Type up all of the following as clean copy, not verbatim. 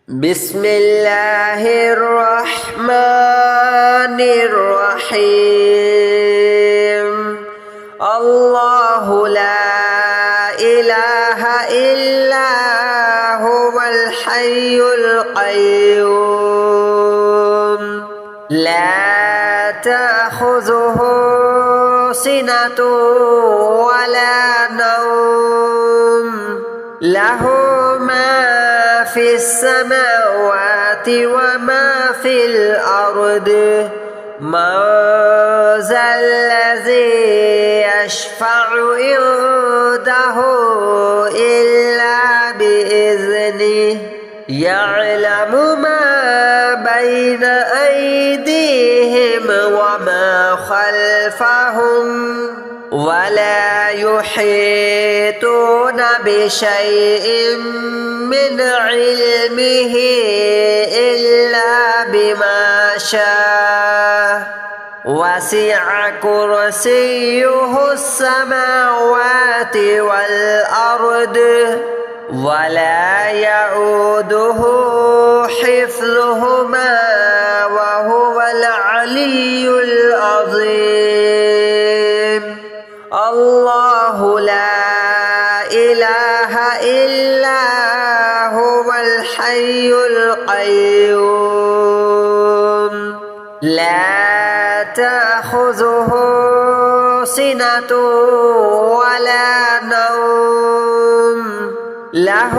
بسم الله الرحمن الرحيم الله لا إله إلا هو الحي القيوم لا تأخذه سنة ولا نوم له ما في السماوات وما في الأرض من ذا الذي يشفع عنده إلا بإذنه يعلم ما بين أيديهم وما خلفهم ولا يحيطون بشيء من علمه إلا بما شاء وسع كرسيه السماوات والأرض ولا يؤوده حفظهما وهو العلي العظيم الله لا إله إلا هو الحي القيوم لا تأخذه سنة ولا نوم له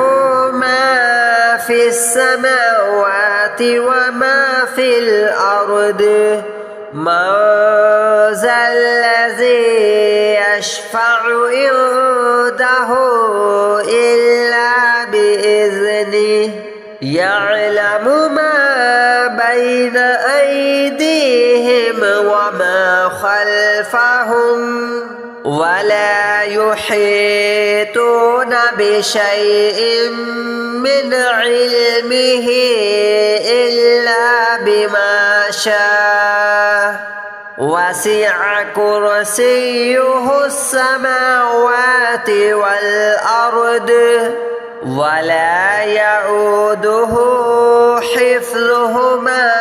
ما في السماوات وما في الأرض من ذا الذي يشفع عنده إلا بإذنه يعلم ما بين أيديهم وما خلفهم ولا يحيطون بشيء من علمه إلا بما شاء وسع كرسيه السماوات والأرض ولا يؤوده حفظهما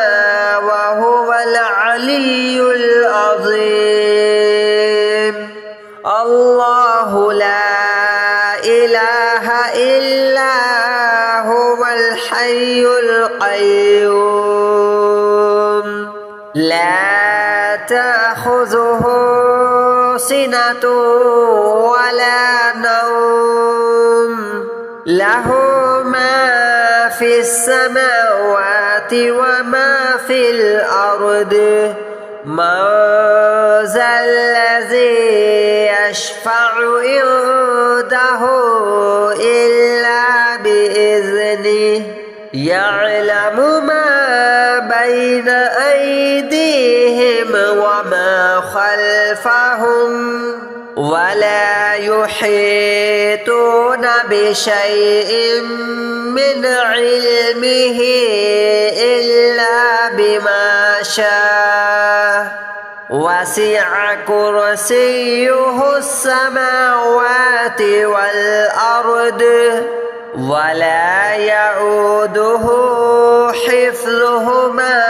وهو العلي العظيم الله لا إله إلا هو الحي القيوم لا تأخذه سنة ولا نوم له ما في السماوات وما في الأرض من ذا الذي يشفع عنده إلا بإذنه يعلم ما بين أيديهم وما خلفهم ولا يحيطون بشيء من علمه إلا بما شاء وسع كرسيه السماوات والأرض ولا يؤوده حفظهما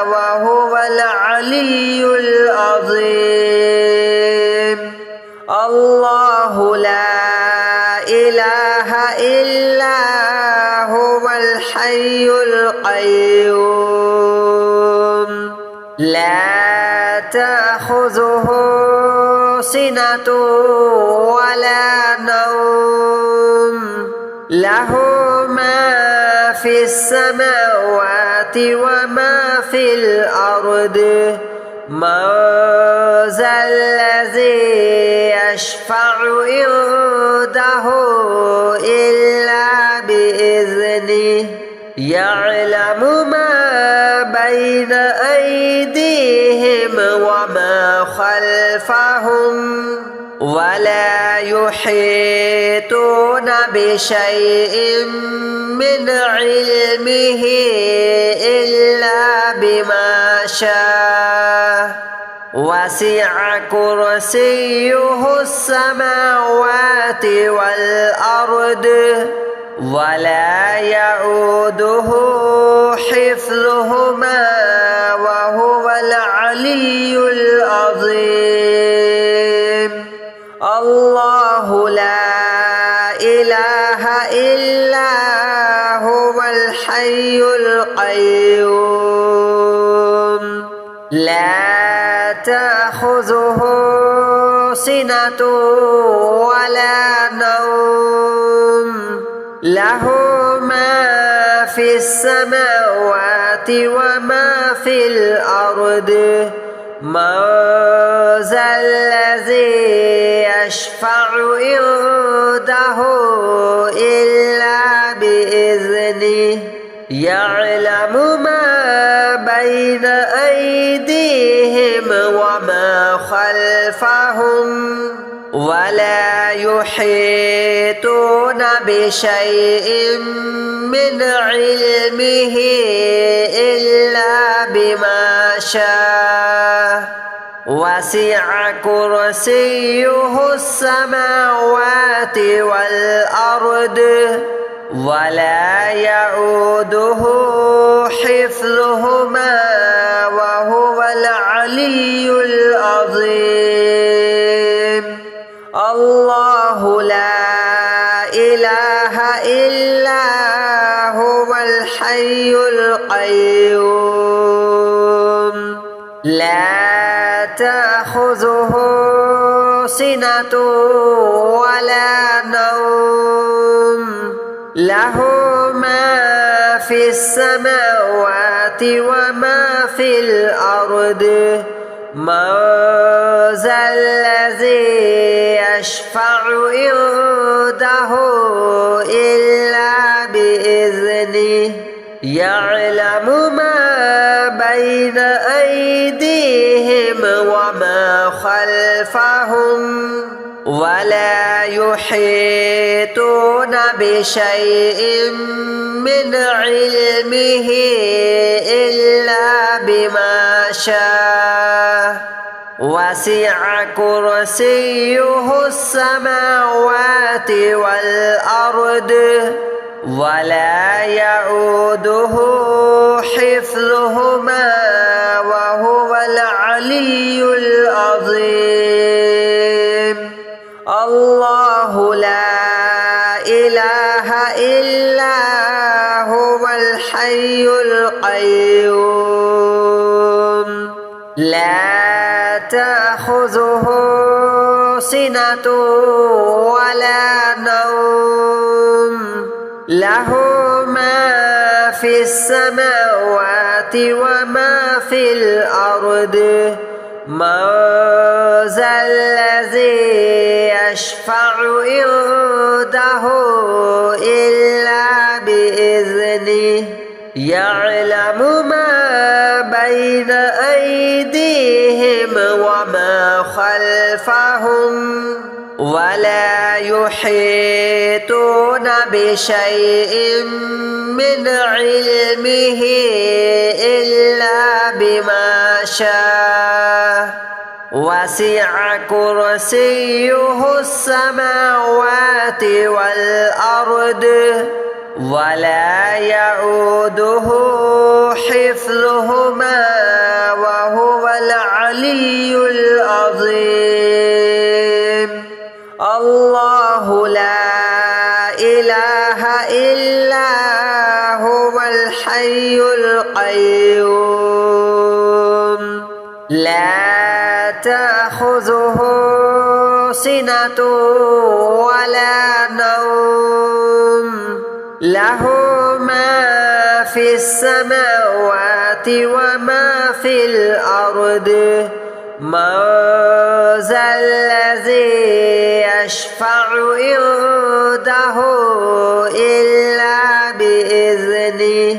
وهو العلي العظيم الله لا إله إلا هو الحي القيوم لا تأخذه سنة ولا نوم له ما في السماوات وما في الأرض من ذا الذي يشفع عنده إلا بإذنه يعلم ما بين أيديهم وما خلفهم ولا يحيطون بشيء من علمه إلا بما شاء وسع كرسيه السماوات والأرض ولا يؤوده حفظهما وهو العلي العظيم. الله لا إله إلا هو الحي القيوم لا تأخذه سنة ولا نوم له ما في السماوات وما في الأرض من ذا الذي يشفع عنده إلا بإذنه يعلم ما بين أيديهم وما خلفهم ولا يحيطون بشيء من علمه إلا بما شاء وسع كرسيه السماوات والأرض ولا يؤوده حفظهما وهو العلي العظيم. الله لا إله إلا هو الحي القيوم لا تأخذه سنة ولا نوم له ما في السماوات وما في الأرض من ذا الذي يشفع عنده إلا بإذنه يعلم ما بين أيديهم وما خلفهم ولا يحيطون بشيء من علمه إلا بما شاء وسع كرسيه السماوات والأرض ولا يؤوده حفظهما وهو العلي العظيم. الله لا إله إلا هو الحي القيوم لا تأخذه سنة ولا نوم له ما في السماوات وما في الأرض من ذا الذي يشفع عنده إلا بإذنه يعلم ما بين أيديهم وما خلفهم ولا يحيطون بشيء من علمه إلا بما شاء وسع كرسيه السماوات والأرض ولا يؤوده حفظهما وهو العلي العظيم. الله لا إله إلا هو الحي القيوم لا تأخذه سنة ولا نوم له ما في السماوات وما في الأرض من ذا الذي يشفع عنده إلا بإذنه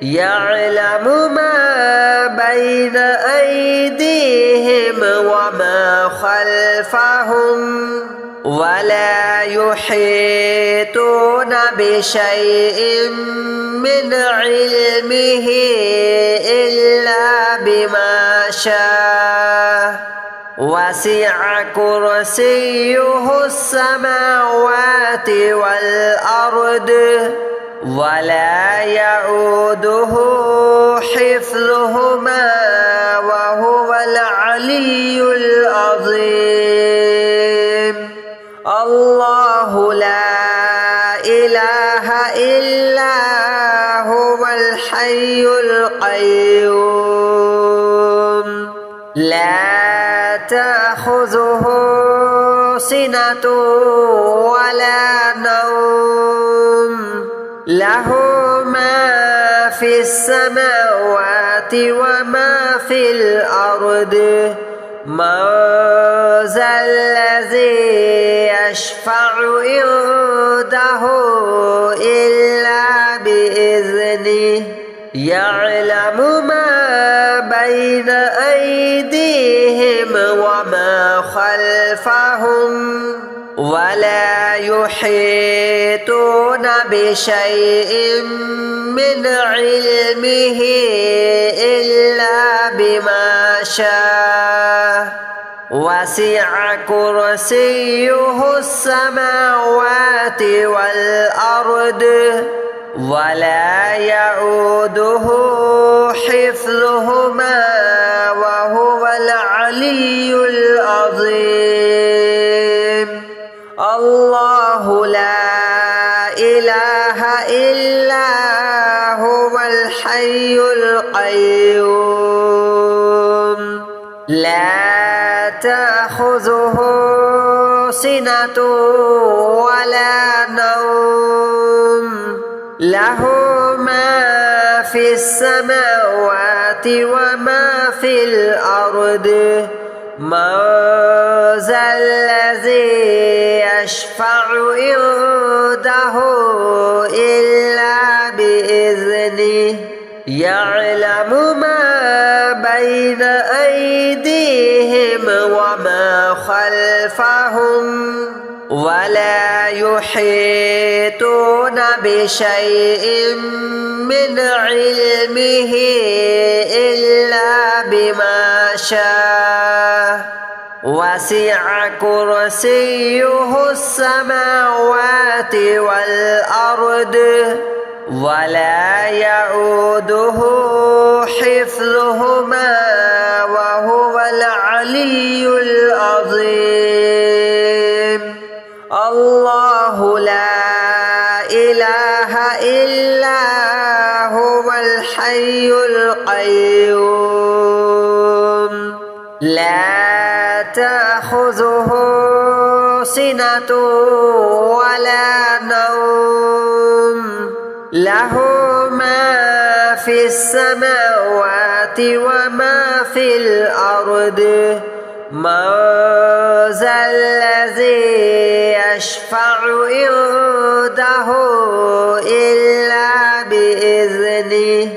يعلم ما بين أيديهم وما خلفهم ولا يحيطون بشيء من علمه إلا بما شاء وسع كرسيه السماوات والأرض ولا يؤوده حفظهما وهو العلي العظيم الله لا إله إلا هو الحي القيوم لا تأخذه سنة ولا نوم له ما في السماوات وما في الأرض من ذا الذي يشفع عنده إلا بإذنه يعلم ما بين أيديهم وما خلفهم ولا يحيطون بشيء من علمه إلا بما شاء وسع كرسيه السماوات والأرض ولا يؤوده حفظهما وهو العلي العظيم الله لا إله إلا هو الحي القيوم لا تأخذه سنة ولا نوم له ما في السماوات وما في الأرض من ذا الذي يشفع عنده إلا بإذنه يعلم ما بين أيديهم وما خلفهم ولا يحيطون بشيء من علمه إلا بما شاء وسع كرسيه السماوات والأرض ولا يؤوده حفظهما وهو العلي العظيم الله لا إله إلا هو الحي القيوم لا تأخذه سنة ولا نوم له ما في السماوات وما في الأرض من ذا الذي يشفع عنده إلا بإذنه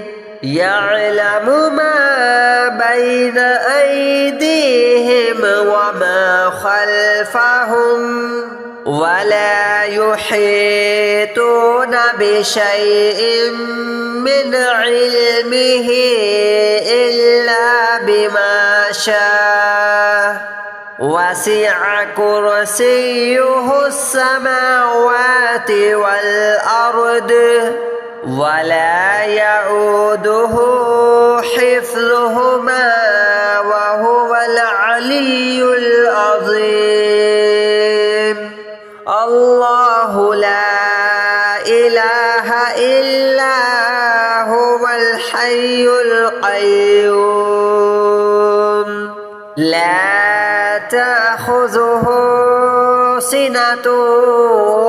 يعلم ما بين أيديهم وما خلفهم ولا يحيطون بشيء من علمه إلا بما شاء وسع كرسيه السماوات والأرض ولا يؤوده حفظهما وهو العلي العظيم الله لا إله إلا هو الحي القيوم لا تأخذه سنة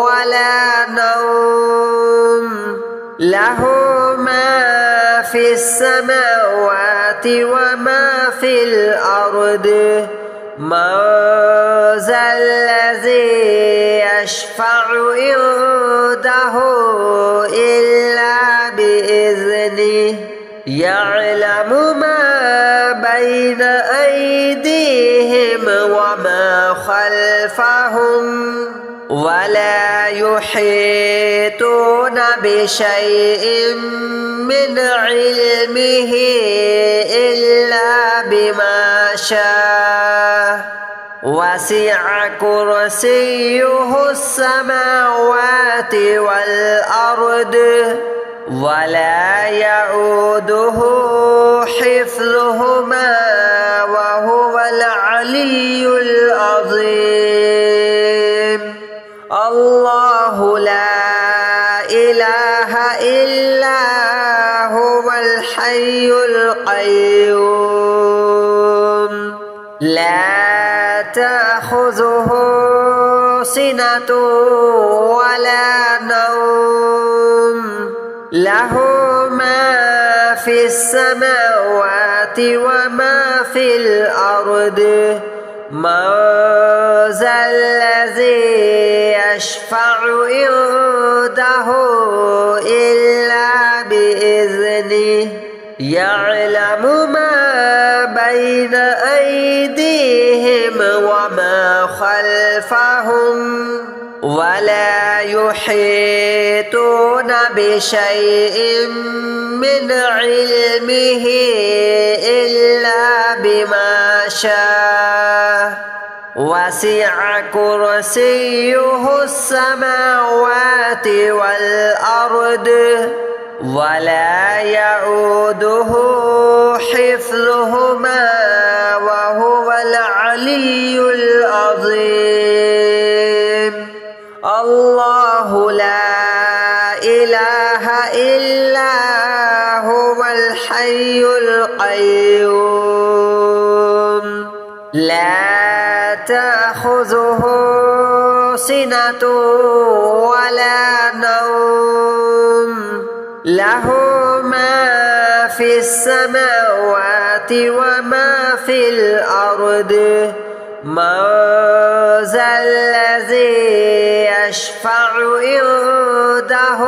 ولا نوم له ما في السماوات وما في الأرض من ذا الذي يشفع عنده إلا بإذنه يعلم ما بين أيديهم وما خلفهم ولا يحيطون بشيء من علمه إلا بما شاء وسع كرسيه السماوات والأرض ولا يؤوده حفظهما وهو العلي العظيم الله لا إله إلا هو الحي القيوم لا تأخذه سنة ولا نوم له ما في السماوات وما في الأرض من ذا الذي يشفع عنده إلا بإذنه يعلم ما بين أيديهم وما خلفهم ولا يحيطون بشيء من علمه إلا بما شاء وسع كرسيه السماوات والأرض ولا يؤوده حفظهما وهو العلي العظيم الله لا إله إلا هو الحي القيوم لا تأخذه سنة ولا نوم له ما في السماوات وما في الأرض من ذا الذي يشفع عنده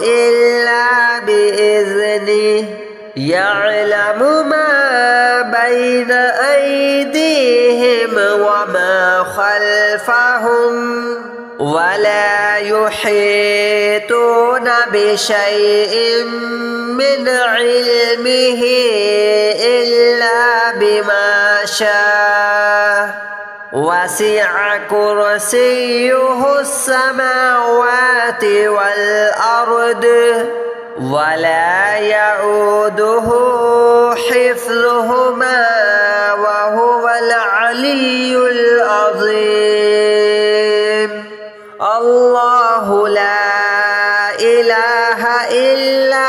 إلا بإذنه يعلم ما بين أيديهم وما خلفهم ولا يحيطون بشيء من علمه إلا بما شاء وسع كرسيه السماوات والأرض ولا يؤوده حفظهما وهو العلي العظيم الله لا إله إلا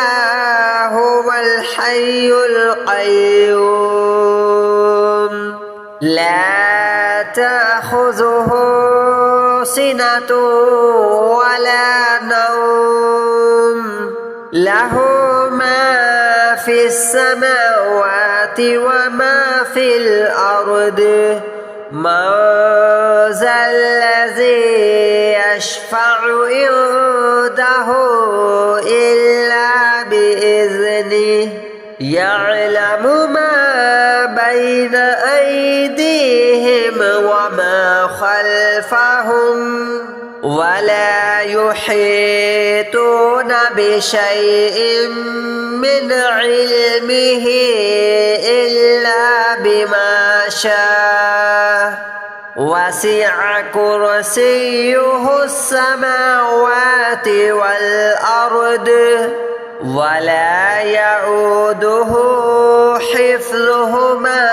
هو الحي القيوم لا تأخذه سنة ولا نوم له ما في السماوات وما في الأرض من ذا الذي يشفع عنده إلا بإذنه يعلم ما بين أيديهم وما خلفهم ولا يحيطون بشيء من علمه إلا بما شاء وسع كرسيه السماوات والأرض ولا يؤوده حفظهما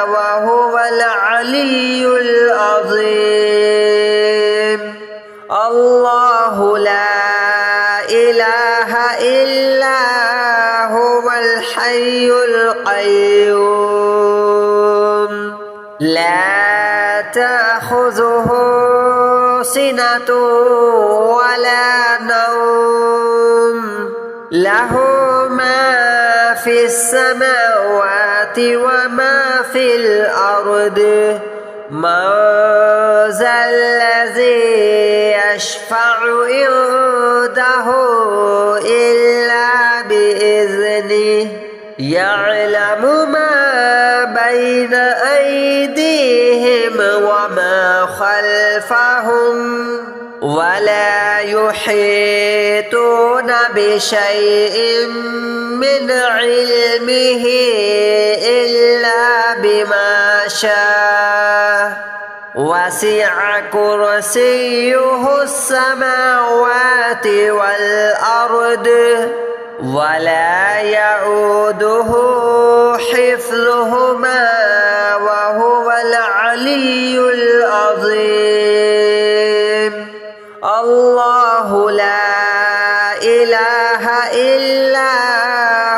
وهو العلي العظيم الله لا إله إلا هو الحي القيوم لا تأخذه سنة ولا نوم له ما في السماوات وما في الأرض من ذا الذي يشفع عنده إلا بإذنه يعلم ما بين أيديهم وما خلفهم ولا يحيطون بشيء من علمه إلا بما شاء وسع كرسيه السماوات والأرض ولا يؤوده حفظهما وهو العلي العظيم. الله لا إله إلا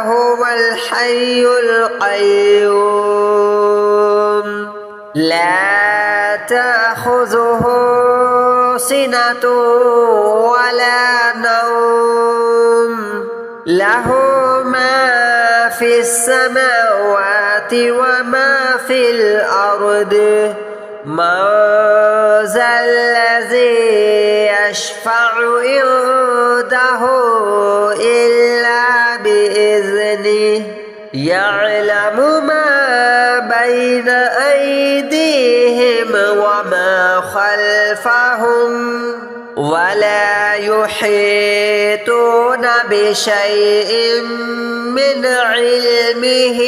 هو الحي القيوم لا تأخذه سنة ولا نوم له ما في السماوات وما في الأرض من ذا الذي يشفع عنده إلا بإذنه يعلم ما بين أيديهم وما خلفهم ولا يحيطون بشيء من علمه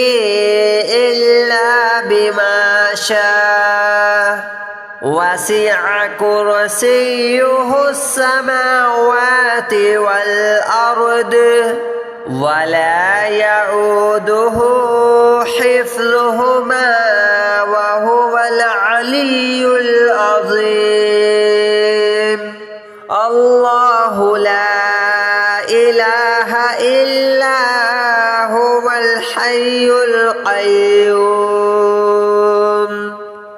إلا بما شاء وسع كرسيه السماوات والأرض ولا يؤوده حفظهما وهو العلي العظيم. الله لا إله إلا هو الحي القيوم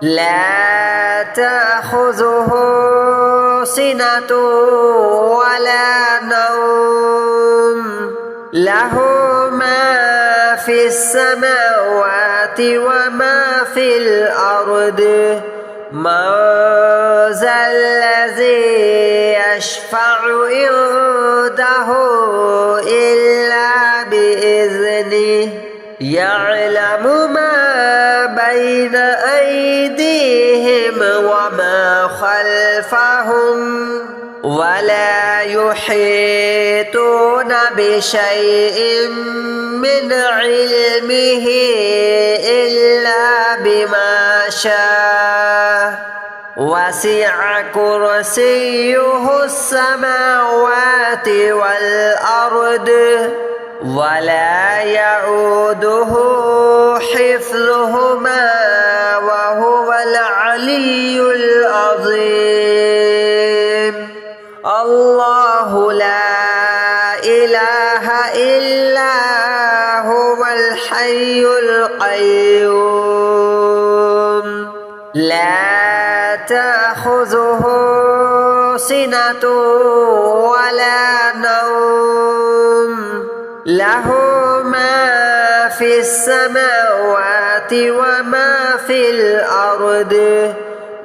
لا تأخذه سنة ولا نوم له ما في السماوات وما في الأرض من ذا الذي يشفع عنده إلا بإذنه يعلم ما بين أيديهم وما خلفهم ولا يحيطون بشيء من علمه إلا بما شاء وسع كرسيه السماوات والأرض ولا يؤوده حفظهما وهو العلي العظيم. الله لا إله إلا هو الحي القيوم لا تأخذه سنة ولا نوم له ما في السماوات وما في الأرض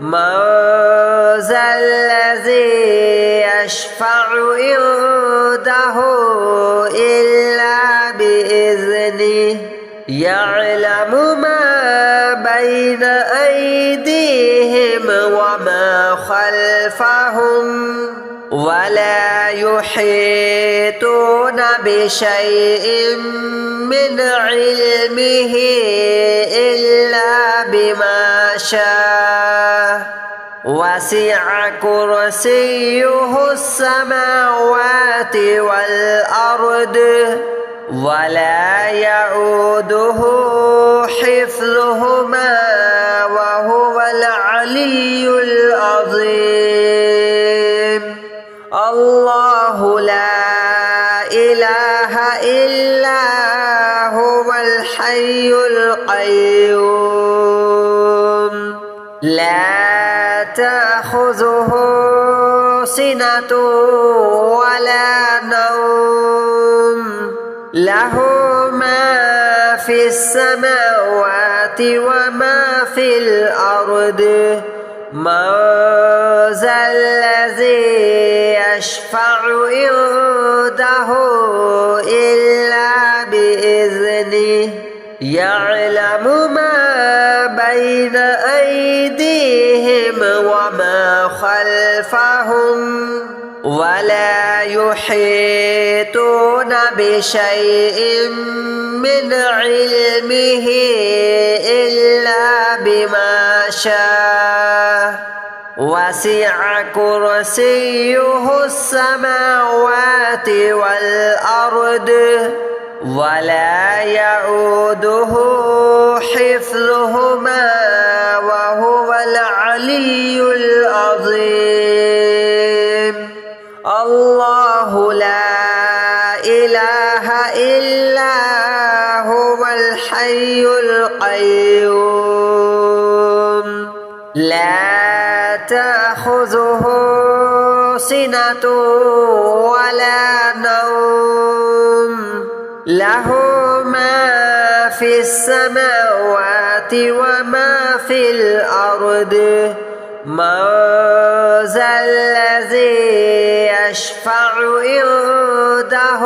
من ذا الذي يشفع عنده إلا بإذنه يعلم ما بين أيديهم وما خلفهم ولا يحيطون بشيء من علمه إلا بما شاء وسع كرسيه السماوات والأرض ولا يؤوده حفظهما وهو العلي العظيم. الله لا إله إلا هو الحي القيوم لا تأخذه سنة ولا نوم له ما في السماوات وما في الأرض من ذا الذي يشفع عنده إلا بإذنه يعلم ما بين أيديهم وما خلفهم ولا يحيطون بشيء من علمه إلا بما شاء وسع كرسيه السماوات والأرض ولا يؤوده حفظهما وهو العلي العظيم. الله لا إله إلا هو الحي القيوم لا تأخذه سنة ولا نوم له ما في السماوات وما في الأرض من ذا الذي يشفع عنده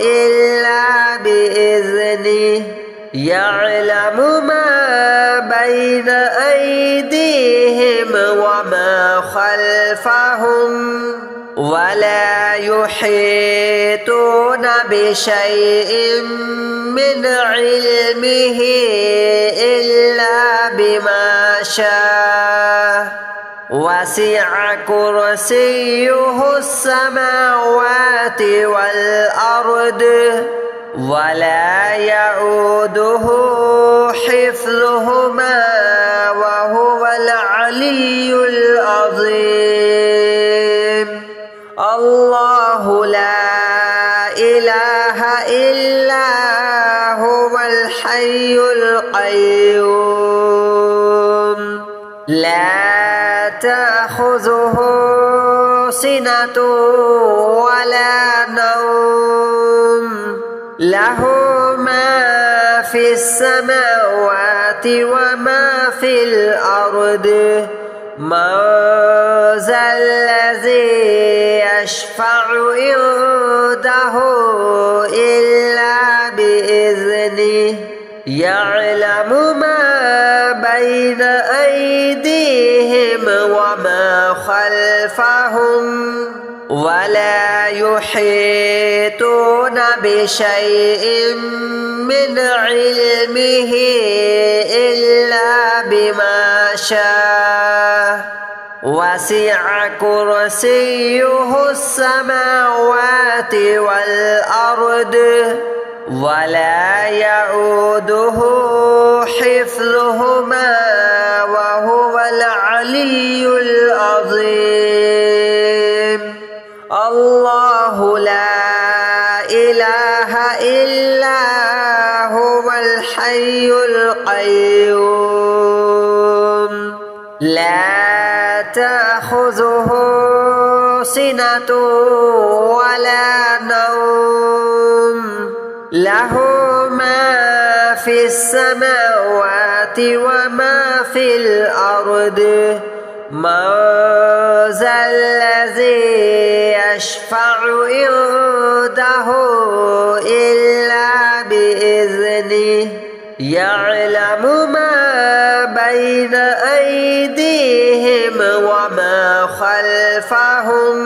إلا بإذنه يعلم ما بين أيديهم وما خلفهم ولا يحيطون بشيء من علمه إلا بما شاء وسع كرسيه السماوات والأرض ولا يؤوده حفظهما وهو العلي العظيم. الله لا إله إلا هو الحي القيوم لا تأخذه سنة ولا نوم له ما في السماوات وما في الأرض من ذا الذي يشفع عنده إلا بإذنه يعلم ما بين أيديهم وما خلفهم ولا يحيطون بشيء من علمه إلا بما شاء وسع كرسيه السماوات والأرض ولا يؤوده حفظهما وهو العلي العظيم. الله لا إله إلا هو الحي القيوم لا تأخذه سنة ولا نوم له ما في السماوات وما في الأرض من ذا الذي يشفع عنده إلا بإذنه يعلم ما بين أيديهم وما خلفهم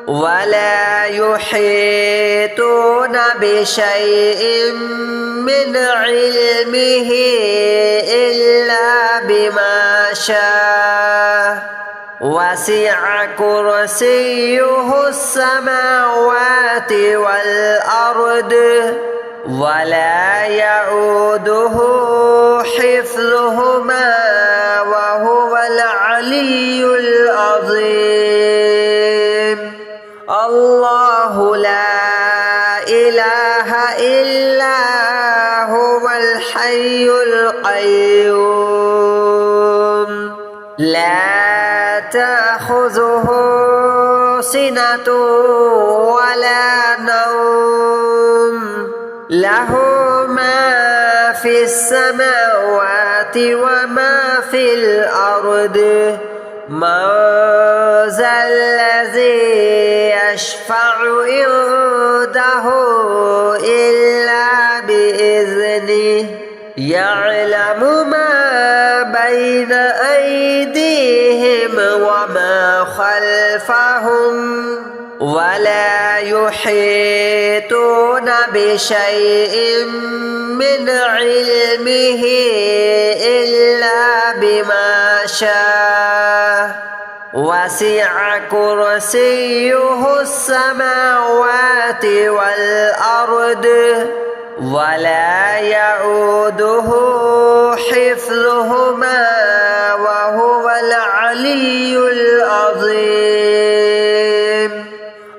ولا يحيطون بشيء من علمه إلا بما شاء وسع كرسيه السماوات والأرض ولا يؤوده حفظهما وهو العلي العظيم. الله لا إله إلا هو الحي القيوم لا تأخذه سنة ولا نوم له ما في السماوات وما في الأرض من ذا الذي يشفع عنده إلا بإذنه يعلم ما بين أيديهم وما خلفهم ولا يحيطون بشيء من علمه إلا بما شاء وسع كرسيه السماوات والأرض ولا يؤوده حفظهما وهو العلي العظيم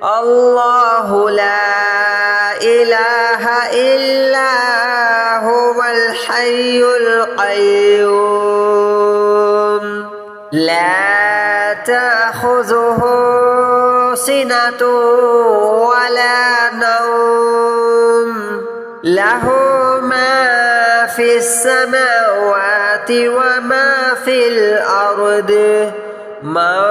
الله لا إله إلا هو الحي القيوم لا تأخذه سنة ولا نوم له ما في السماوات وما في الأرض من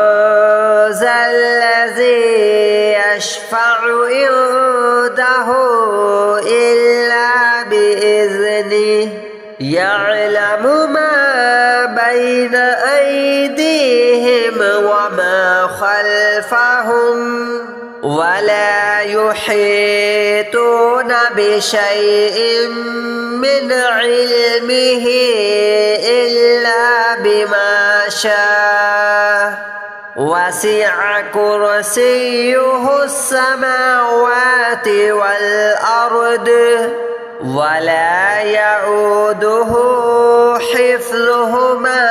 ذا الذي يشفع عنده إلا بإذنه يعلم ما بين أيديهم وما خلفهم ولا يحيطون بشيء من علمه إلا بما شاء وسع كرسيه السماوات والأرض ولا يؤوده حفظهما